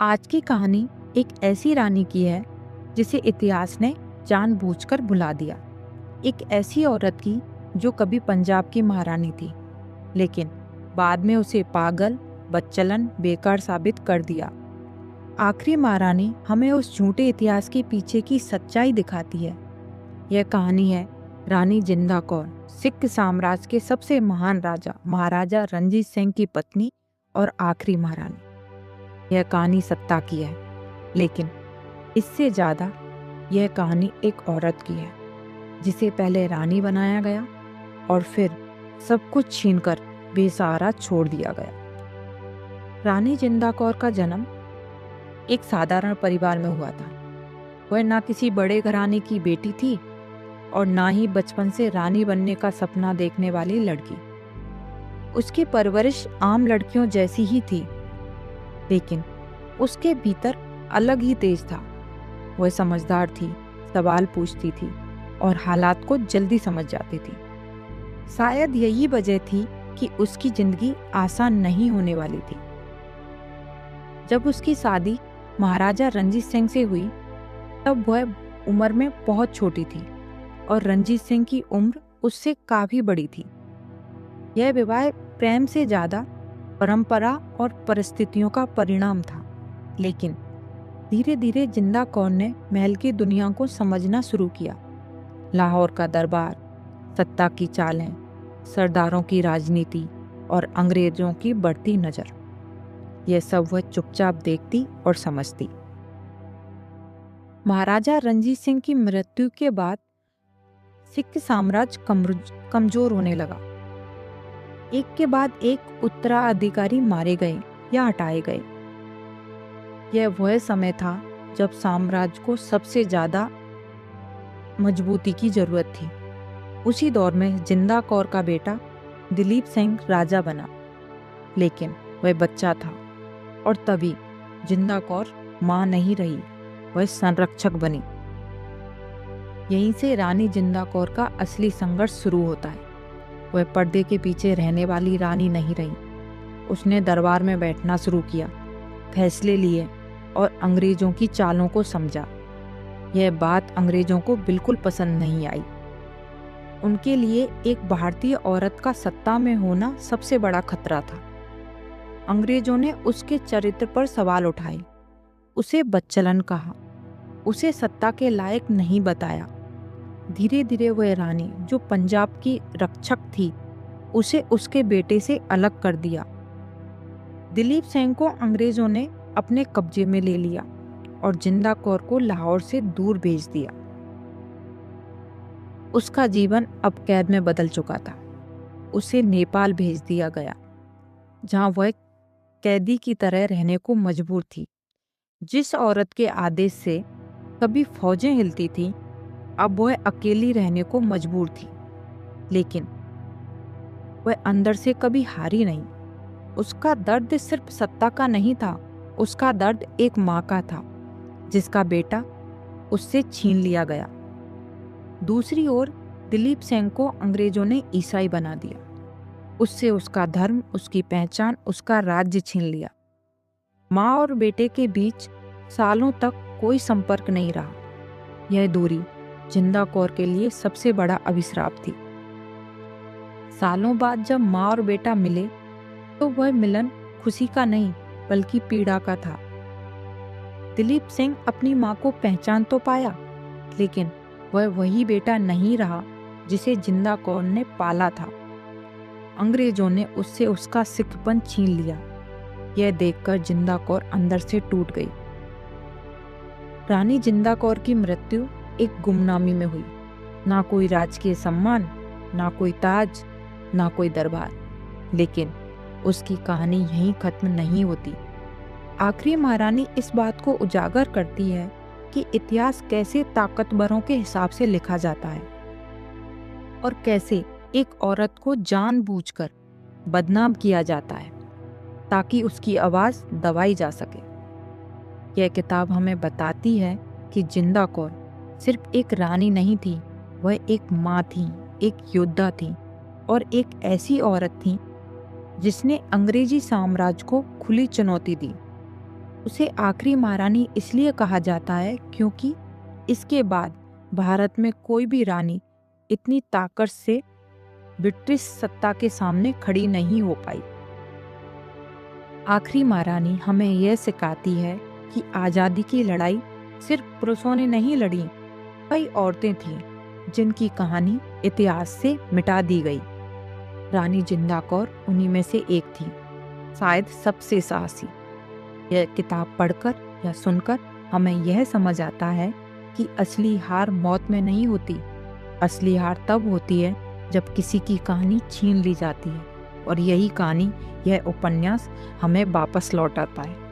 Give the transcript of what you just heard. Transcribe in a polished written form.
आज की कहानी एक ऐसी रानी की है जिसे इतिहास ने जानबूझकर भुला दिया। एक ऐसी औरत की जो कभी पंजाब की महारानी थी, लेकिन बाद में उसे पागल, बदचलन, बेकार साबित कर दिया। आखिरी महारानी हमें उस झूठे इतिहास के पीछे की सच्चाई दिखाती है। यह कहानी है रानी जिंदा कौर, सिख साम्राज्य के सबसे महान राजा महाराजा रणजीत सिंह की पत्नी और आखिरी महारानी। यह कहानी सत्ता की है, लेकिन इससे ज्यादा यह कहानी एक औरत की है जिसे पहले रानी बनाया गया और फिर सब कुछ छीनकर बेसहारा छोड़ दिया गया। रानी जिंदा कौर का जन्म एक साधारण परिवार में हुआ था। वह ना किसी बड़े घराने की बेटी थी और ना ही बचपन से रानी बनने का सपना देखने वाली लड़की। उसकी परवरिश आम लड़कियों जैसी ही थी, लेकिन उसके भीतर अलग ही तेज था। वह समझदार थी, सवाल पूछती थी और हालात को जल्दी समझ जाती थी। शायद यही वजह थी कि उसकी जिंदगी आसान नहीं होने वाली थी। जब उसकी शादी महाराजा रणजीत सिंह से हुई, तब वह उम्र में बहुत छोटी थी और रणजीत सिंह की उम्र उससे काफी बड़ी थी। यह विवाह प्रेम से ज्यादा परंपरा और परिस्थितियों का परिणाम था। लेकिन धीरे धीरे जिंदा कौर ने महल की दुनिया को समझना शुरू किया। लाहौर का दरबार, सत्ता की चालें, सरदारों की राजनीति और अंग्रेजों की बढ़ती नजर, यह सब वह चुपचाप देखती और समझती। महाराजा रणजीत सिंह की मृत्यु के बाद सिख साम्राज्य कमजोर होने लगा। एक के बाद एक उत्तराधिकारी मारे गए या हटाए गए। यह वह समय था जब साम्राज्य को सबसे ज्यादा मजबूती की जरूरत थी। उसी दौर में जिंदा कौर का बेटा दिलीप सिंह राजा बना, लेकिन वह बच्चा था और तभी जिंदा कौर मां नहीं रही, वह संरक्षक बनी। यहीं से रानी जिंदा कौर का असली संघर्ष शुरू होता है। वह पर्दे के पीछे रहने वाली रानी नहीं रही। उसने दरबार में बैठना शुरू किया, फैसले लिए और अंग्रेजों की चालों को समझा। यह बात अंग्रेजों को बिल्कुल पसंद नहीं आई। उनके लिए एक भारतीय औरत का सत्ता में होना सबसे बड़ा खतरा था। अंग्रेजों ने उसके चरित्र पर सवाल उठाए, उसे बदचलन कहा, उसे सत्ता के लायक नहीं बताया। धीरे धीरे वह रानी जो पंजाब की रक्षक थी, उसे उसके बेटे से अलग कर दिया। दिलीप सिंह को अंग्रेजों ने अपने कब्जे में ले लिया और जिंदा कौर को लाहौर से दूर भेज दिया। उसका जीवन अब कैद में बदल चुका था। उसे नेपाल भेज दिया गया, जहां वह कैदी की तरह रहने को मजबूर थी। जिस औरत के आदेश से कभी फौजें हिलती थी, अब वह अकेली रहने को मजबूर थी। लेकिन वह अंदर से कभी हारी नहीं। उसका दर्द सिर्फ सत्ता का नहीं था, उसका दर्द एक माँ का था जिसका बेटा उससे छीन लिया गया। दूसरी ओर दिलीप सिंह को अंग्रेजों ने ईसाई बना दिया। उससे उसका धर्म, उसकी पहचान, उसका राज्य छीन लिया। माँ और बेटे के बीच सालों तक कोई संपर्क नहीं रहा। यह दूरी जिंदा कौर के लिए सबसे बड़ा अभिशाप थी। सालों बाद जब माँ और बेटा मिले, तो वह मिलन खुशी का नहीं बल्कि पीड़ा का था। दिलीप सिंह अपनी माँ को पहचान तो पाया, लेकिन वह वही बेटा नहीं रहा जिसे जिंदा कौर ने पाला था। अंग्रेजों ने उससे उसका सिखपन छीन लिया। यह देखकर जिंदा कौर अंदर से टूट गई। रानी जिंदा कौर की मृत्यु एक गुमनामी में हुई। ना कोई राजकीय सम्मान, ना कोई ताज, ना कोई दरबार। लेकिन उसकी कहानी यहीं खत्म नहीं होती। आखिरी महारानी इस बात को उजागर करती है कि इतिहास कैसे ताकतवरों के हिसाब से लिखा जाता है और कैसे एक औरत को जानबूझकर बदनाम किया जाता है ताकि उसकी आवाज दबाई जा सके। यह किताब हमें बताती है कि जिंदा कौर सिर्फ एक रानी नहीं थी, वह एक माँ थी, एक योद्धा थी और एक ऐसी औरत थी जिसने अंग्रेजी साम्राज्य को खुली चुनौती दी। उसे आखिरी महारानी इसलिए कहा जाता है क्योंकि इसके बाद भारत में कोई भी रानी इतनी ताकत से ब्रिटिश सत्ता के सामने खड़ी नहीं हो पाई। आखिरी महारानी हमें यह सिखाती है कि आज़ादी की लड़ाई सिर्फ पुरुषों ने नहीं लड़ी, कई औरतें थीं जिनकी कहानी इतिहास से मिटा दी गई। रानी जिंदा कौर उन्हीं में से एक थी, शायद सबसे साहसी। यह किताब पढ़कर या सुनकर हमें यह समझ आता है कि असली हार मौत में नहीं होती, असली हार तब होती है जब किसी की कहानी छीन ली जाती है, और यही कहानी, यह उपन्यास हमें वापस लौटाता है।